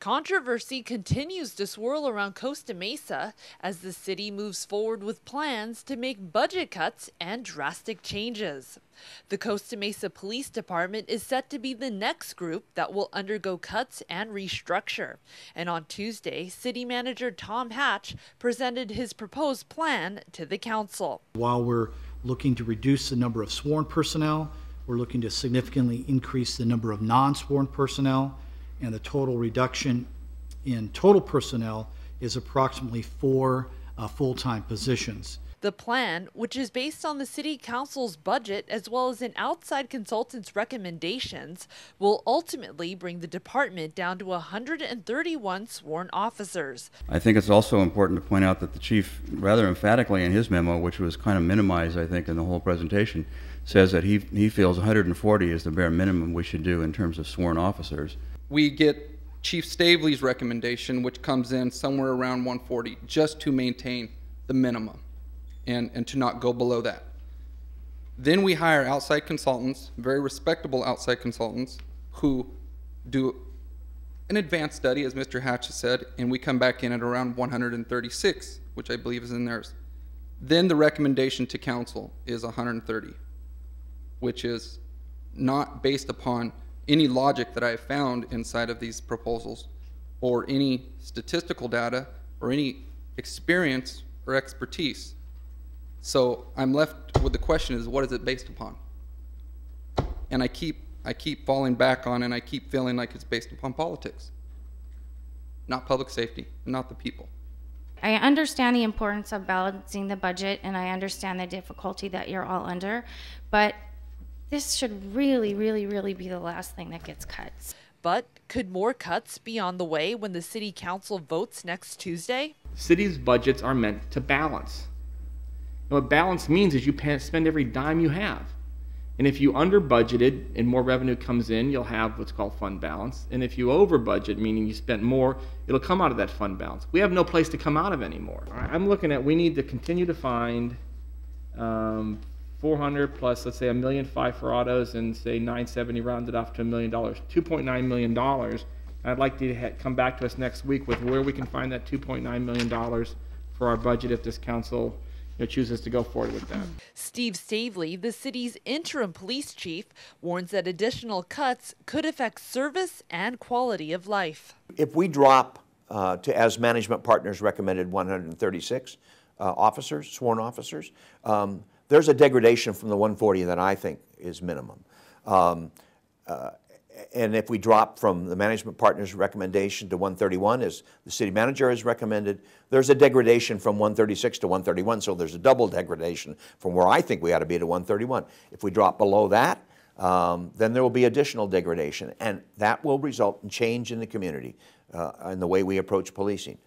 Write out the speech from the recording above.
Controversy continues to swirl around Costa Mesa as the city moves forward with plans to make budget cuts and drastic changes. The Costa Mesa Police Department is set to be the next group that will undergo cuts and restructure. And on Tuesday, City Manager Tom Hatch presented his proposed plan to the council. While we're looking to reduce the number of sworn personnel, we're looking to significantly increase the number of non-sworn personnel, and the total reduction in total personnel is approximately 4 full-time positions. The plan, which is based on the City Council's budget as well as an outside consultant's recommendations, will ultimately bring the department down to 131 sworn officers. I think it's also important to point out that the chief, rather emphatically in his memo, which was kind of minimized, I think, in the whole presentation, says that he feels 140 is the bare minimum we should do in terms of sworn officers. We get Chief Staveley's recommendation, which comes in somewhere around 140, just to maintain the minimum and to not go below that. Then we hire outside consultants, very respectable outside consultants, who do an advanced study, as Mr. Hatch has said, and we come back in at around 136, which I believe is in theirs. Then the recommendation to council is 130, which is not based upon any logic that I have found inside of these proposals, or any statistical data, or any experience or expertise. So I'm left with the question is, what is it based upon? And I keep falling back on, and I keep feeling like it's based upon politics, not public safety, not the people. I understand the importance of balancing the budget, and I understand the difficulty that you're all under, but this should really, really, really be the last thing that gets cut. But could more cuts be on the way when the City Council votes next Tuesday? Cities' budgets are meant to balance. And what balance means is you spend every dime you have. And if you under budgeted and more revenue comes in, you'll have what's called fund balance. And if you over budget, meaning you spent more, it'll come out of that fund balance. We have no place to come out of anymore. I'm looking at, we need to continue to find 400 plus, let's say, $1.5 million for autos, and say 970 rounded off to $1 million, $2.9 million. I'd like to come back to us next week with where we can find that $2.9 million for our budget if this council chooses to go forward with that. Steve Staveley, the city's interim police chief, warns that additional cuts could affect service and quality of life. If we drop to, as management partners recommended, 136 officers, sworn officers, there's a degradation from the 140 that I think is minimum. And if we drop from the management partner's recommendation to 131, as the city manager has recommended, there's a degradation from 136 to 131, so there's a double degradation from where I think we ought to be to 131. If we drop below that, then there will be additional degradation, and that will result in change in the community and the way we approach policing.